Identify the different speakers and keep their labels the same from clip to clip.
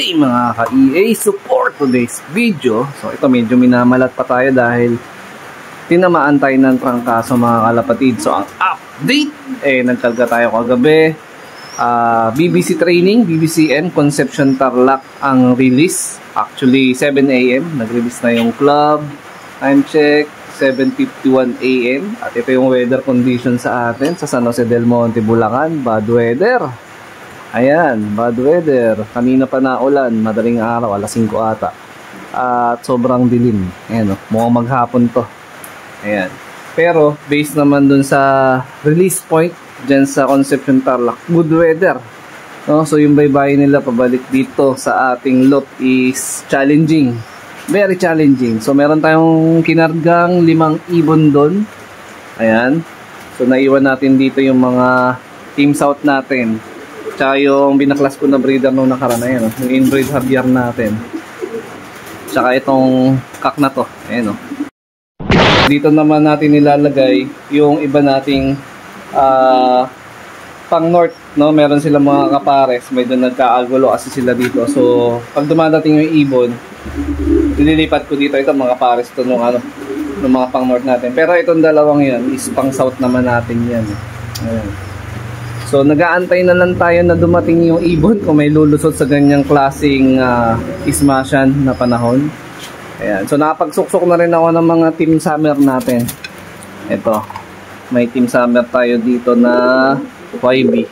Speaker 1: day mga ka-EA support today's video. So ito medyo minamalat pa tayo dahil tinamaan tayo ng trangkaso mga kalapatid. So ang update, nagkalga tayo kagabi. BBC training, BBCN, Concepcion Tarlac ang release. Actually 7 AM, nag-release na yung club. Time check, 7:51 AM. At ito yung weather condition sa atin sa San Jose del Monte, Bulacan. Bad weather. Ayan, bad weather. Kanina pa na ulan, madaling araw, alas 5 ata. At sobrang dilim. Ayan, mukhang maghapon to. Ayan. Pero, based naman dun sa release point, dyan sa Concepcion Tarlac, good weather. No? So, yung baybayin nila pabalik dito sa ating lot is challenging. Very challenging. So, meron tayong kinargang 5 ibon dun. Ayan. So, naiwan natin dito yung mga teams out natin. Tsaka yung binaklas ko na breeder nung nakaraan, ayan, yung inbreed Javier natin. Tsaka itong kak na to, ayan o. Dito naman natin nilalagay yung iba nating pang north, no? Meron silang mga kapares, may doon nagkaagulo kasi sila dito. So, pag dumadating yung ibon, nililipat ko dito. Ito mga kapares to nung mga pang north natin. Pero itong dalawang yan is pang south naman natin yan. Ayan. So, nag-aantay na lang tayo na dumating yung ibon kung may lulusot sa ganyang klaseng ismasyan na panahon. Ayan. So, nakapagsuksok na rin ako ng mga team summer natin. Ito. May team summer tayo dito na YB.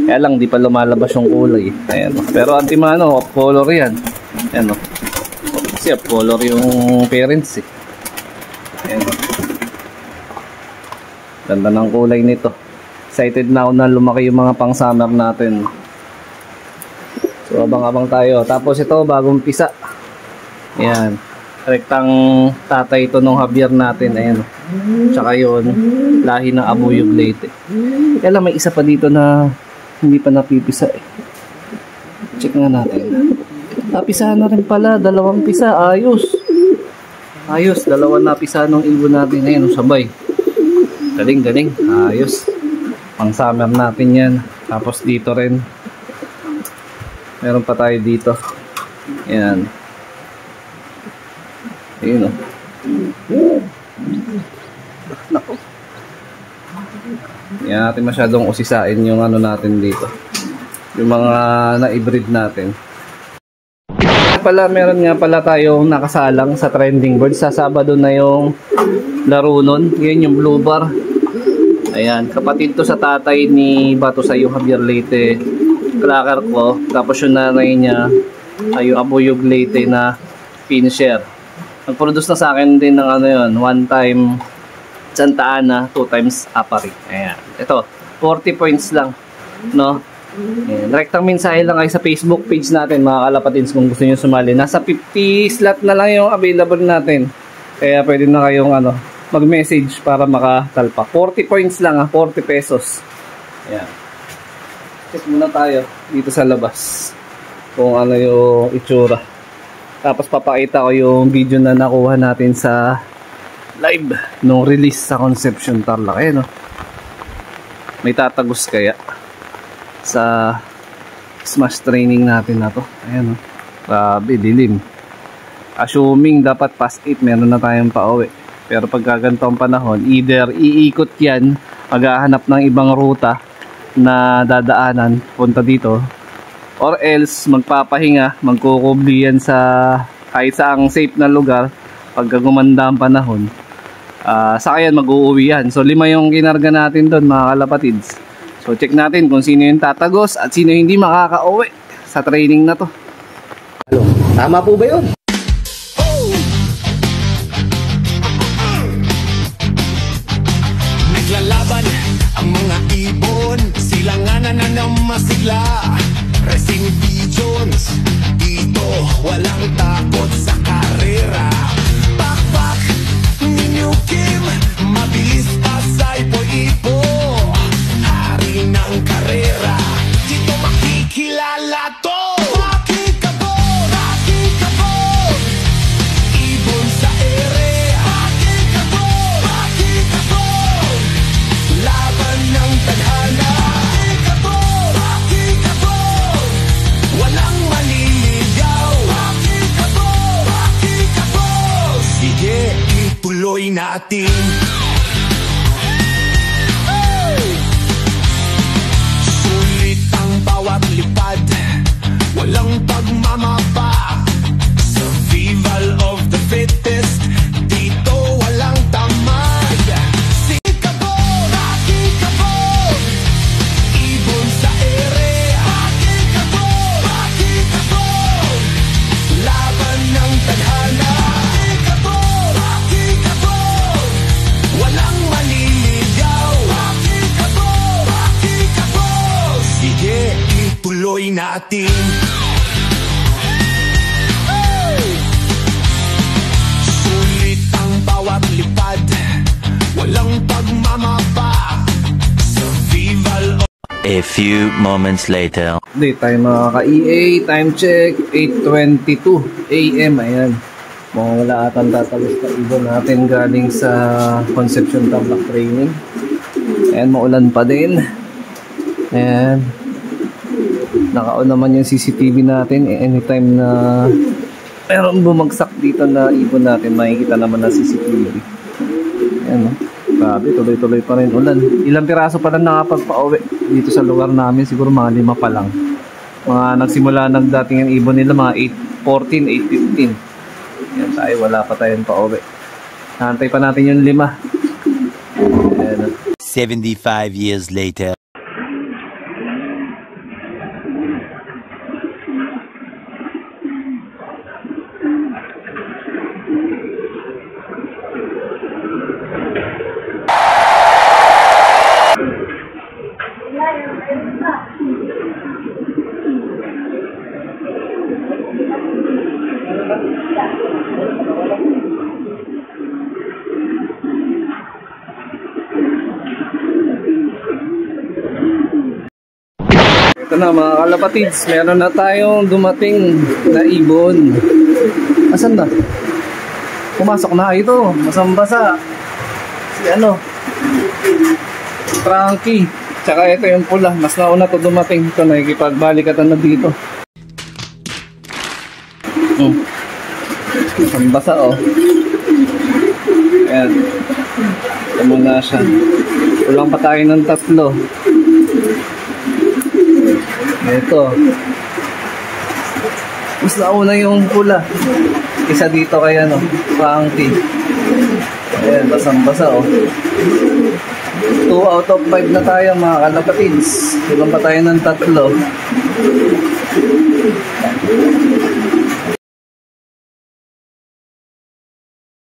Speaker 1: Kaya lang, di pa lumalabas yung kulay. Ayan. Pero antimano, off color yan. Ayan. Kasi off color yung parents eh. Ayan. Ganda ng kulay nito. Excited na ako na lumaki yung mga pang summer natin. So abang-abang tayo. Tapos ito bagong pisa. Ayan. Rektang tatay ito nung Javier natin. Ayan. Tsaka yun, lahi ng Abuyog Leyte. Kaya lang may isa pa dito na hindi pa napipisa eh. Check nga natin. Napisahan na rin pala. 2 pisa. Ayos. Ayos. 2 napisa nung ibon natin. Ayan. Sabay. Galing, galing. Ayos. Pang summer natin yan. Tapos dito rin. Meron pa tayo dito. Ayan. Ayun o. Naku. Yan natin masyadong usisain yung ano natin dito. Yung mga na-breed natin. Meron nga pala tayong nakasalang sa trending bird. Sa Sabado na yung laro nun. Yan yung blue bar. Ayan, kapatid to sa tatay ni Batusayo Javier Leyte, cracker ko. Tapos yung nanay niya ay yung Abuyog Leyte na finisher. Nag-produce na sa akin din ng ano yun, 1 time Santa Ana, 2 times Apari. Ayan, ito, 40 points lang, no? Ayan, direktang mensahe lang kayo sa Facebook page natin mga kalapatins kung gusto nyo sumali. Nasa 50 slot na lang yung available natin. Kaya pwede na kayong mag-message para makatalpa. 40 points lang 40 pesos. Ayan. Check muna tayo dito sa labas kung ano yung itsura. Tapos papakita ko yung video na nakuha natin sa live nung release sa Concepcion Tarlac. Ayan o. May tatagos kaya sa smash training natin na to. Ayan o. Grabe, dilim. Assuming dapat past 8 meron na tayong pauwi. Pero pagka ganito ang panahon, either iikot yan, maghahanap ng ibang ruta na dadaanan, punta dito, or else magpapahinga, magkukubli yan sa kahit saang safe na lugar pagka gumanda ang panahon. Saka yan, mag-uuwi yan. So 5 yung kinarga natin doon mga kalapatids. So check natin kung sino yung tatagos at sino hindi makaka-uwi sa training na to.
Speaker 2: Tama po ba yun?
Speaker 3: Naglalaban ang mga ibon, silanganan na ng masigla. Racing pigeons, dito walang takot sa karera. Pakpak ni New Kim, mabilis pa sa ipo-ipo. Hari ng karera, dito makikilala to. Rocky Cabo, Rocky Cabo. ituloy natin. Sulit ang bawat lipad, walang pagmamapa. Survival of the fittest, dito walang tamad. Sikabog, Rocky Kabog, ibon sa ere. Rocky Kabog, Rocky Kabog, laban ng tadhana. Rocky Kabog, Rocky Kabog, walang maliligaw. Rocky Kabog, Rocky Kabog, sige, ituloy natin. Sulit ang bawat lipad, walang pagmamapa. Survival of...
Speaker 4: A few moments later.
Speaker 1: Hindi tayo makaka-EA. Time check, 8:22 AM. Ayan. Mga wala atang tatalos na ibon natin galing sa Concepcion Tabak Training. Ayan, maulan pa din. Ayan. Naka-on naman yung CCTV natin. Anytime na meron bumagsak dito na ibon natin, makikita naman na CCTV. Ayan, no? Grabe, tuloy-tuloy pa rin ulan. Ilang piraso pa lang nakapagpa-uwi dito sa lugar namin. Siguro mga 5 pa lang. Mga nagsimula nagdating ang ibon nila, mga 8:14, 8:15. Ayan, tayo, wala pa tayong pa-uwi. Hantay pa natin yung 5. Ayan, no?
Speaker 4: 75 years later.
Speaker 1: Ito na mga kalapatids, meron na tayong dumating na ibon. Asan na? Pumasok na ito, masambasa. Si Frankie. Tsaka ito yung pula, mas nauna to dumating. Ito, nakikipagbalikatan na dito. Masambasa, oh. Ayan. Ito muna siya. Kulang pa tayo ng 3. Ito. Mas nauna yung pula. Isa dito kay Frankie. Ayan, basang-basa, oh. 2 out of 5 na tayo mga kalapatids. Kulang pa tayo ng 3.